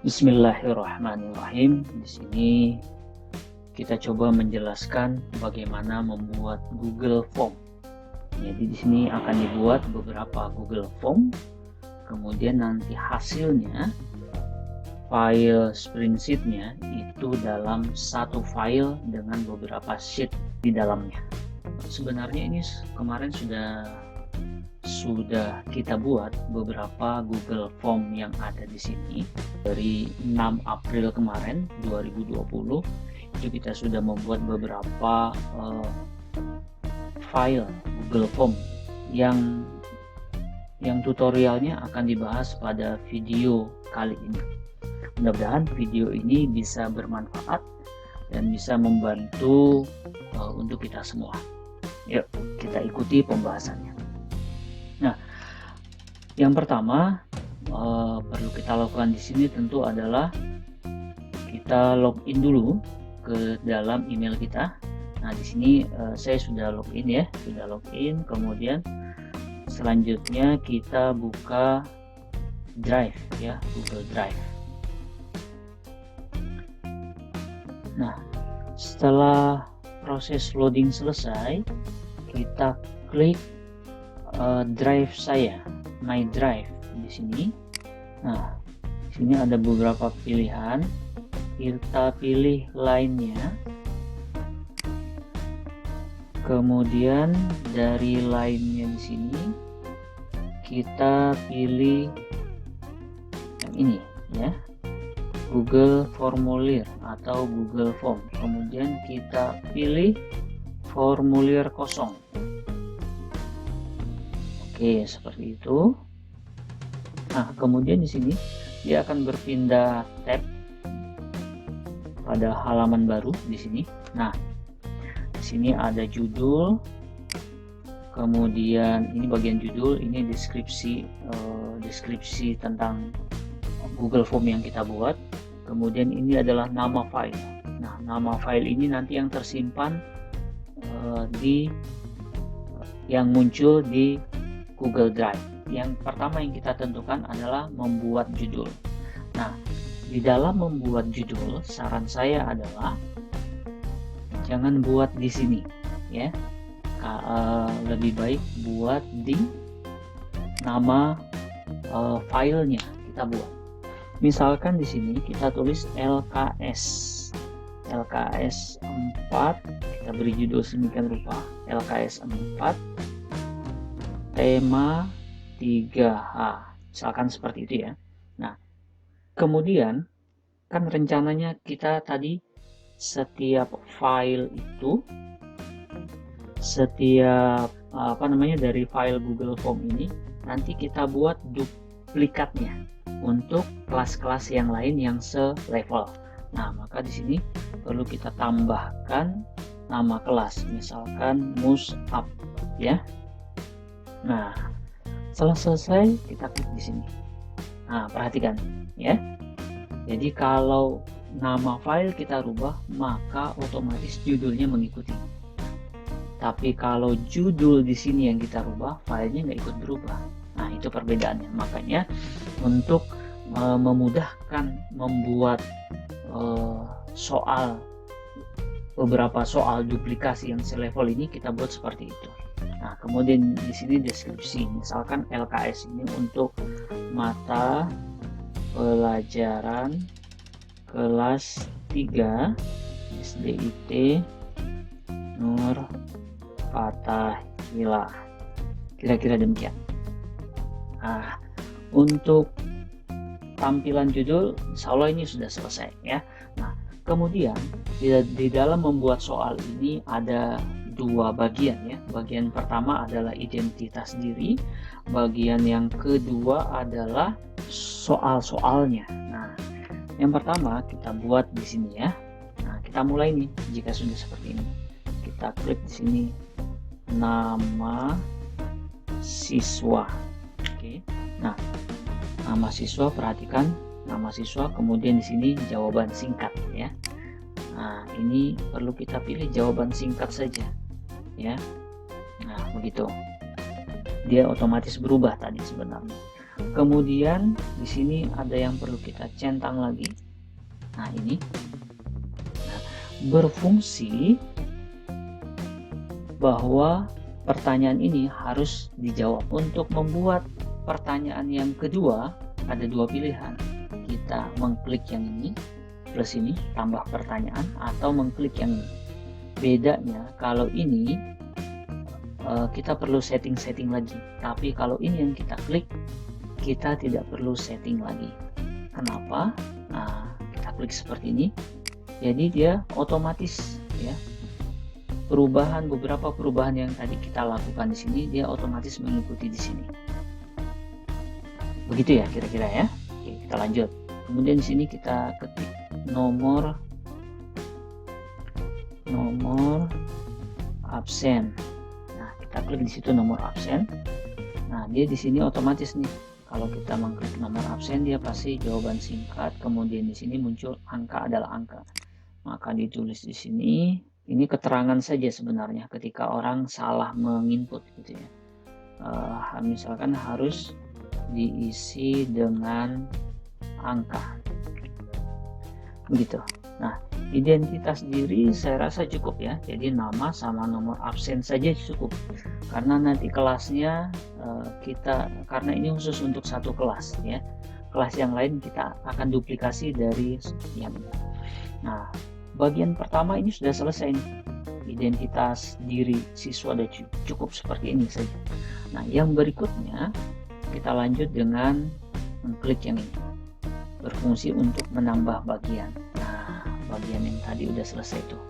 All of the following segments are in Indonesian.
Bismillahirrahmanirrahim. Di sini kita coba menjelaskan bagaimana membuat Google Form. Jadi di sini akan dibuat beberapa Google Form. Kemudian nanti hasilnya file spreadsheet-nya itu dalam satu file dengan beberapa sheet di dalamnya. Sebenarnya ini kemarin sudah kita buat beberapa Google Form yang ada di sini dari 6 April kemarin 2020. Itu kita sudah membuat beberapa file Google Form yang tutorialnya akan dibahas pada video kali ini. Mudah-mudahan video ini bisa bermanfaat dan bisa membantu untuk kita semua. Yuk kita ikuti pembahasannya. Nah, yang pertama perlu kita lakukan di sini tentu adalah kita login dulu ke dalam email kita. Nah, di sini saya sudah login ya, Kemudian selanjutnya kita buka Drive ya, Google Drive. Nah, setelah proses loading selesai, kita klik drive saya, My Drive di sini. Nah, di sini ada beberapa pilihan. Kita pilih lainnya. Kemudian dari lainnya di sini kita pilih yang ini ya, Google Formulir atau Google Form. Kemudian kita pilih formulir kosong. Oke, seperti itu. Nah, kemudian di sini dia akan berpindah tab pada halaman baru di sini. Nah, di sini ada judul. Kemudian ini bagian judul, ini deskripsi tentang Google Form yang kita buat. Kemudian ini adalah nama file. Nah, nama file ini nanti yang tersimpan yang muncul di Google Drive. Yang pertama yang kita tentukan adalah membuat judul. Nah, di dalam membuat judul, saran saya adalah jangan buat di sini ya. Lebih baik buat di nama filenya kita buat. Misalkan di sini kita tulis LKS 4, kita beri judul sedemikian rupa, LKS 4 tema 3H, misalkan seperti itu ya. Nah, kemudian kan rencananya kita tadi setiap file itu, dari file Google Form ini nanti kita buat duplikatnya untuk kelas-kelas yang lain yang selevel. Nah, maka di sini perlu kita tambahkan nama kelas, misalkan Mus'ab ya. Nah, setelah selesai kita klik di sini. Nah, perhatikan ya. Jadi kalau nama file kita rubah, maka otomatis judulnya mengikuti. Tapi kalau judul di sini yang kita rubah, filenya nggak ikut berubah. Nah, itu perbedaannya. Makanya untuk memudahkan membuat beberapa soal duplikasi yang selevel ini, kita buat seperti itu. Nah, kemudian di sini deskripsi, misalkan LKS ini untuk mata pelajaran kelas 3 SDIT Nur Fathahilah, kira-kira demikian. Nah, untuk tampilan judul insya Allah ini sudah selesai ya. Nah, kemudian di dalam membuat soal ini ada dua bagian ya. Bagian pertama adalah identitas diri, bagian yang kedua adalah soal-soalnya. Nah, yang pertama kita buat di sini ya. Nah, kita mulai nih. Jika sudah seperti ini, kita klik di sini nama siswa. Oke. Nah, nama siswa, perhatikan nama siswa, kemudian di sini jawaban singkat ya. Nah, ini perlu kita pilih jawaban singkat saja ya. Nah, begitu. Dia otomatis berubah tadi sebenarnya. Kemudian di sini ada yang perlu kita centang lagi. Nah, ini berfungsi bahwa pertanyaan ini harus dijawab. Untuk membuat pertanyaan yang kedua ada dua pilihan. Kita mengklik yang ini plus ini tambah pertanyaan, atau mengklik yang ini. Bedanya kalau ini kita perlu setting lagi, tapi kalau ini yang kita klik kita tidak perlu setting lagi. Kenapa? Nah, kita klik seperti ini, jadi dia otomatis ya, beberapa perubahan yang tadi kita lakukan di sini dia otomatis mengikuti di sini. Begitu ya kira-kira ya. Oke, kita lanjut. Kemudian di sini kita ketik nomor absen. Nah, kita klik di situ nomor absen. Nah, dia di sini otomatis nih. Kalau kita mengklik nomor absen, dia pasti jawaban singkat. Kemudian di sini muncul angka adalah angka. Maka ditulis di sini. Ini keterangan saja sebenarnya ketika orang salah menginput gitu ya. Misalkan harus diisi dengan angka. Begitu. Nah, identitas diri saya rasa cukup ya. Jadi nama sama nomor absen saja cukup. Karena nanti kelasnya karena ini khusus untuk satu kelas ya. Kelas yang lain kita akan duplikasi dari yang. Nah, bagian pertama ini sudah selesai nih. Identitas diri siswa sudah cukup seperti ini saja. Nah, yang berikutnya kita lanjut dengan mengklik yang ini. Berfungsi untuk menambah bagian. Nah, bagian yang tadi udah selesai tuh.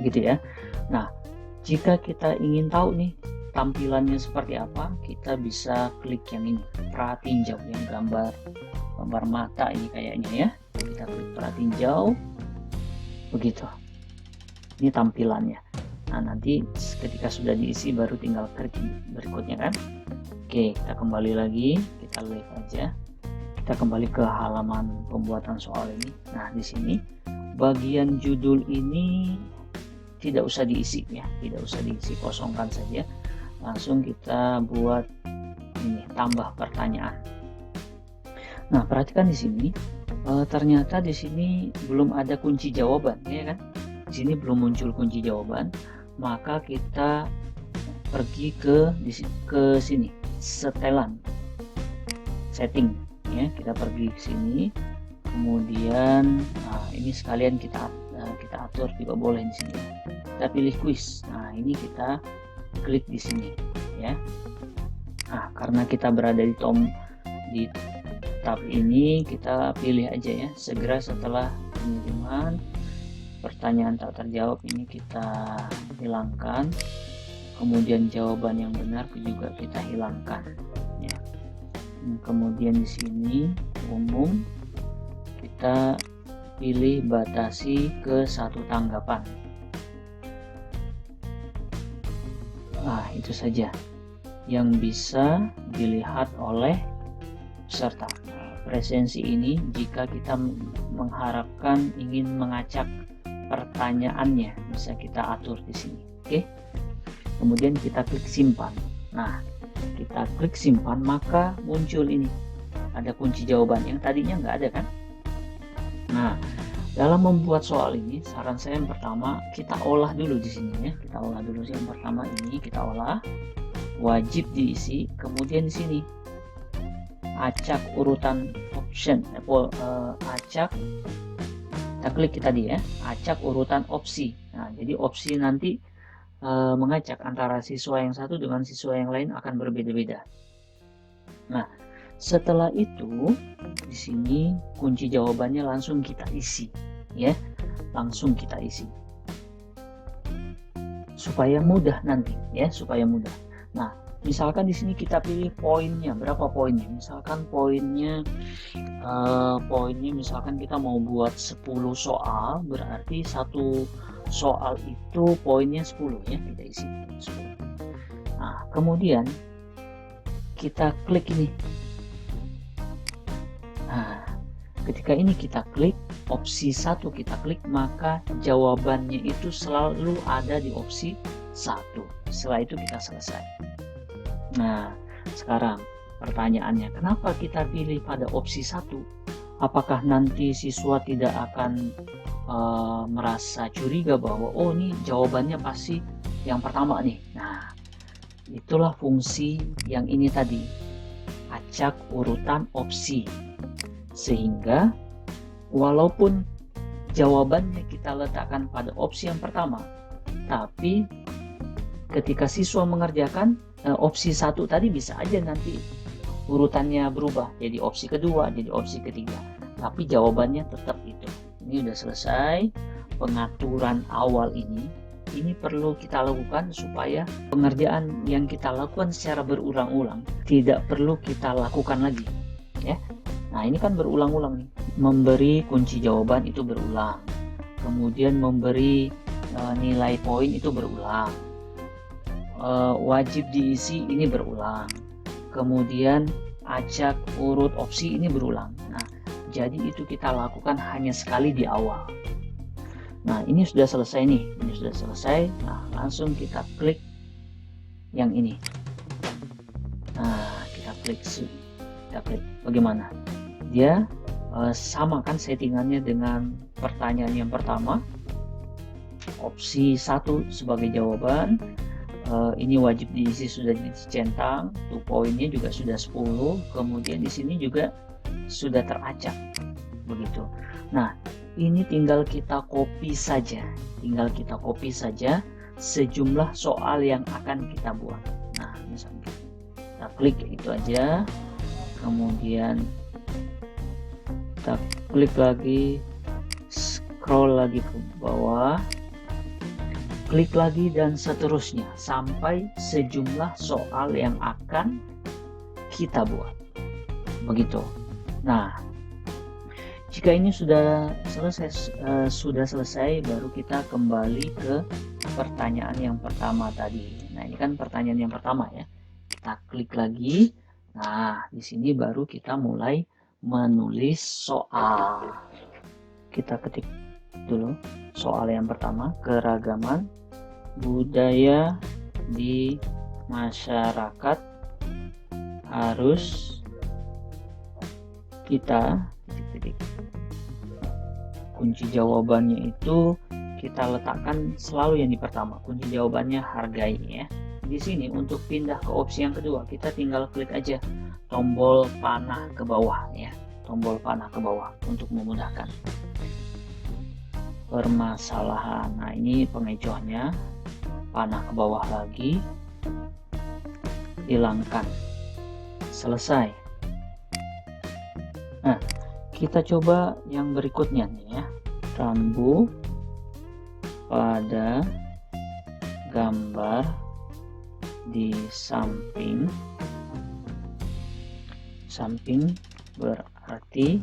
Gitu ya. Nah, jika kita ingin tahu nih tampilannya seperti apa, kita bisa klik yang ini, pratinjau, yang gambar mata ini kayaknya ya. Kita klik pratinjau. Begitu. Ini tampilannya. Nah, nanti ketika sudah diisi baru tinggal klik berikutnya kan. Oke, kita kembali lagi, kita live aja. Kita kembali ke halaman pembuatan soal ini. Nah, di sini bagian judul ini tidak usah diisi ya, tidak usah diisi, kosongkan saja. Langsung kita buat ini, tambah pertanyaan. Nah, perhatikan di sini, ternyata di sini belum ada kunci jawaban, ya kan? Di sini belum muncul kunci jawaban, maka kita pergi ke sini, setelan, setting. Ya, kita pergi ke sini, kemudian ini sekalian kita atur juga boleh di sini. Kita pilih quiz. Nah, ini kita klik di sini ya. Nah, karena kita berada di tab ini, kita pilih aja ya, segera setelah pengiriman pertanyaan tak terjawab ini kita hilangkan, kemudian jawaban yang benar juga kita hilangkan ya. Kemudian di sini umum kita pilih batasi ke 1 tanggapan. Nah, itu saja yang bisa dilihat oleh peserta. Presensi ini jika kita mengharapkan ingin mengacak pertanyaannya bisa kita atur di sini. Oke. Kemudian kita klik simpan. Nah, kita klik simpan maka muncul ini, ada kunci jawaban yang tadinya nggak ada kan. Nah, dalam membuat soal ini saran saya yang pertama kita olah dulu di sini ya, kita olah dulu. Yang pertama ini kita olah, wajib diisi. Kemudian di sini acak urutan option, acak, kita klik tadi ya, acak urutan opsi. Nah, jadi opsi nanti mengacak antara siswa yang satu dengan siswa yang lain akan berbeda-beda. Nah, setelah itu di sini kunci jawabannya langsung kita isi ya, langsung kita isi supaya mudah nanti ya, supaya mudah. Nah, misalkan di sini kita pilih poinnya, berapa poinnya? Misalkan poinnya misalkan kita mau buat 10 soal, berarti satu soal itu poinnya 10 ya, kita isi 10. Nah, kemudian kita klik ini. Nah, ketika ini kita klik opsi 1, kita klik, maka jawabannya itu selalu ada di opsi 1. Setelah itu kita selesai. Nah, sekarang pertanyaannya, kenapa kita pilih pada opsi 1? Apakah nanti siswa tidak akan merasa curiga bahwa oh ini jawabannya pasti yang pertama nih. Nah, itulah fungsi yang ini tadi, acak urutan opsi, sehingga walaupun jawabannya kita letakkan pada opsi yang pertama, tapi ketika siswa mengerjakan opsi 1 tadi bisa aja nanti urutannya berubah jadi opsi kedua, jadi opsi ketiga, tapi jawabannya tetap itu. Ini udah selesai pengaturan awal ini perlu kita lakukan supaya pengerjaan yang kita lakukan secara berulang-ulang tidak perlu kita lakukan lagi, ya. Nah, ini kan berulang-ulang nih. Memberi kunci jawaban itu berulang, kemudian memberi nilai poin itu berulang, wajib diisi ini berulang, kemudian acak urut opsi ini berulang. Nah, jadi itu kita lakukan hanya sekali di awal. Nah, ini sudah selesai nih, ini sudah selesai. Nah, langsung kita klik yang ini. Nah, kita klik bagaimana? Dia sama kan settingannya dengan pertanyaan yang pertama. Opsi 1 sebagai jawaban. Ini wajib diisi sudah dicentang, tuh poinnya juga sudah 10, kemudian di sini juga sudah teracak begitu. Nah, ini tinggal kita copy saja, sejumlah soal yang akan kita buat. Nah, misalnya kita klik itu aja, kemudian kita klik lagi, scroll lagi ke bawah, klik lagi, dan seterusnya sampai sejumlah soal yang akan kita buat begitu. Nah, jika ini sudah selesai, baru kita kembali ke pertanyaan yang pertama tadi. Nah, ini kan pertanyaan yang pertama ya. Kita klik lagi. Nah, di sini baru kita mulai menulis soal. Kita ketik dulu soal yang pertama, keragaman budaya di masyarakat harus kita kunci jawabannya itu kita letakkan selalu yang di pertama, kunci jawabannya hargai ya. Di sini untuk pindah ke opsi yang kedua, kita tinggal klik aja tombol panah ke bawah ya, tombol panah ke bawah untuk memudahkan. Permasalahan, nah ini pengecohnya, panah ke bawah lagi, hilangkan, selesai. Nah, kita coba yang berikutnya nih ya, rambu pada gambar di samping berarti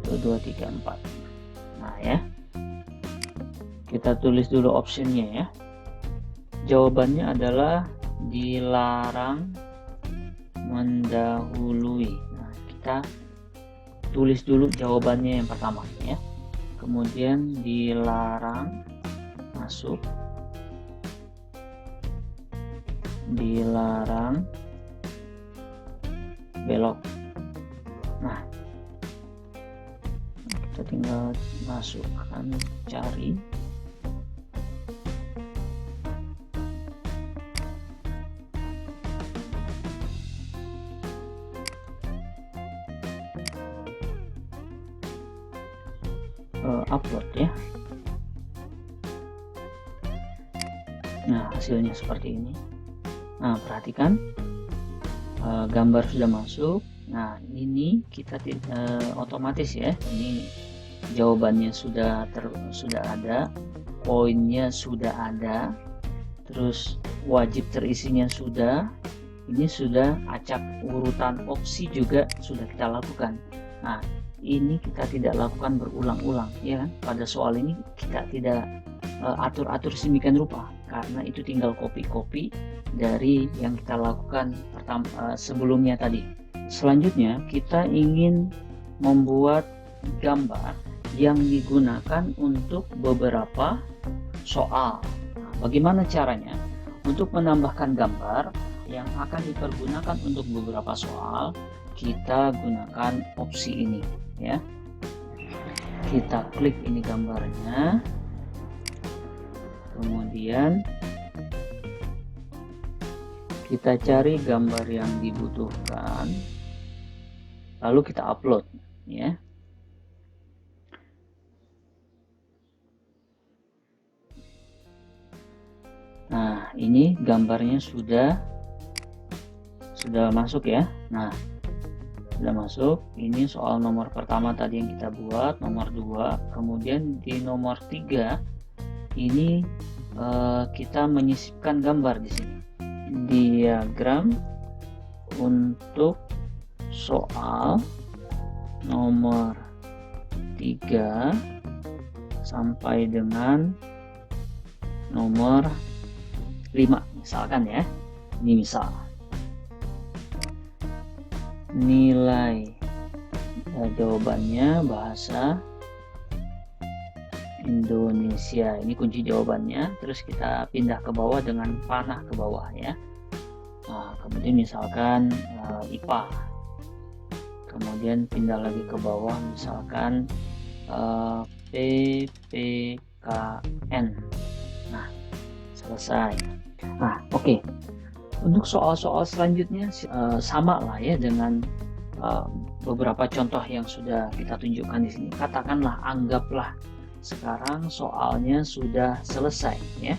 1, 2, 3, 4. Nah ya, kita tulis dulu optionnya ya. Jawabannya adalah dilarang mendahului. Nah, kita tulis dulu jawabannya yang pertama ya. Kemudian dilarang masuk, dilarang belok. Nah, kita tinggal masukkan, cari. Upload ya. Nah, hasilnya seperti ini. Nah, perhatikan gambar sudah masuk. Nah, ini kita otomatis ya, ini jawabannya sudah ada, poinnya sudah ada, terus wajib terisinya sudah, ini sudah acak urutan opsi juga sudah kita lakukan. Nah, ini kita tidak lakukan berulang-ulang ya kan. Pada soal ini kita tidak atur-atur sedemikian rupa, karena itu tinggal copy dari yang kita lakukan sebelumnya tadi. Selanjutnya kita ingin membuat gambar yang digunakan untuk beberapa soal. Nah, bagaimana caranya? Untuk menambahkan gambar yang akan dipergunakan untuk beberapa soal, kita gunakan opsi ini ya. Kita klik ini gambarnya, kemudian kita cari gambar yang dibutuhkan, lalu kita upload ya. Nah, ini gambarnya sudah masuk ya. Nah, sudah masuk. Ini soal nomor pertama tadi yang kita buat, nomor 2. Kemudian di nomor 3 ini kita menyisipkan gambar di sini. Diagram untuk soal nomor 3 sampai dengan nomor 5 misalkan ya. Ini misal nilai jawabannya bahasa Indonesia, ini kunci jawabannya. Terus kita pindah ke bawah dengan panah ke bawah ya. Nah, kemudian misalkan IPA, kemudian pindah lagi ke bawah misalkan PPKN. Nah, selesai. Nah, oke. Untuk soal-soal selanjutnya sama lah ya dengan beberapa contoh yang sudah kita tunjukkan di sini. Katakanlah, anggaplah sekarang soalnya sudah selesai ya.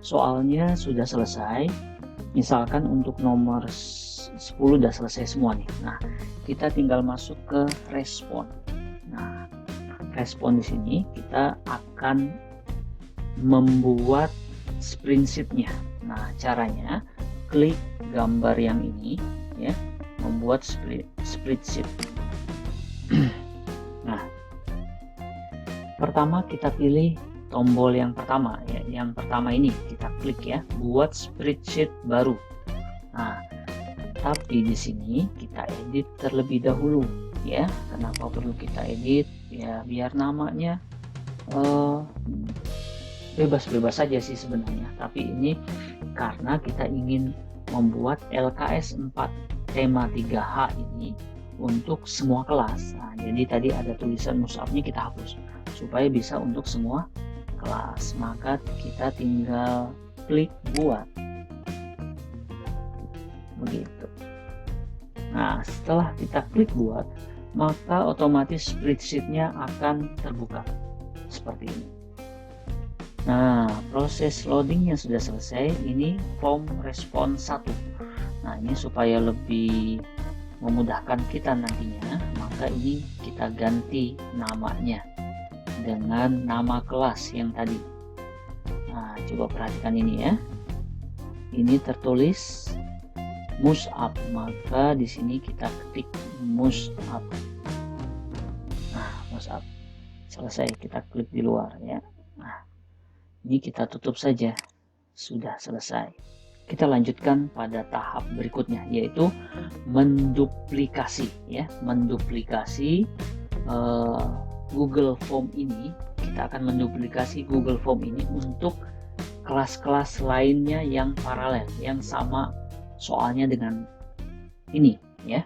Soalnya sudah selesai. Misalkan untuk nomor 10 sudah selesai semua nih. Nah, kita tinggal masuk ke respon. Nah, respon di sini kita akan membuat spreadsheet-nya. Nah, caranya klik gambar yang ini ya, membuat spreadsheet. Nah, pertama kita pilih tombol yang pertama ya, yang pertama ini kita klik ya, buat spreadsheet baru. Nah, tapi di sini kita edit terlebih dahulu ya. Kenapa perlu kita edit? Ya biar namanya bebas-bebas saja sih sebenarnya, tapi ini karena kita ingin membuat LKS 4 tema 3H ini untuk semua kelas. Nah, jadi tadi ada tulisan mushafnya kita hapus supaya bisa untuk semua kelas. Maka kita tinggal klik buat begitu. Nah, setelah kita klik buat, maka otomatis spreadsheet-nya akan terbuka seperti ini. Nah, proses loadingnya sudah selesai. Ini form respon 1. Nah, ini supaya lebih memudahkan kita nantinya, maka ini kita ganti namanya dengan nama kelas yang tadi. Nah, coba perhatikan ini ya. Ini tertulis mushaf, maka di sini kita ketik mushaf. Nah, mushaf. Selesai, kita klik di luar ya. Nah, ini kita tutup saja. Sudah selesai. Kita lanjutkan pada tahap berikutnya, yaitu menduplikasi ya. Menduplikasi Google Form ini. Kita akan menduplikasi Google Form ini untuk kelas-kelas lainnya yang paralel, yang sama soalnya dengan ini ya.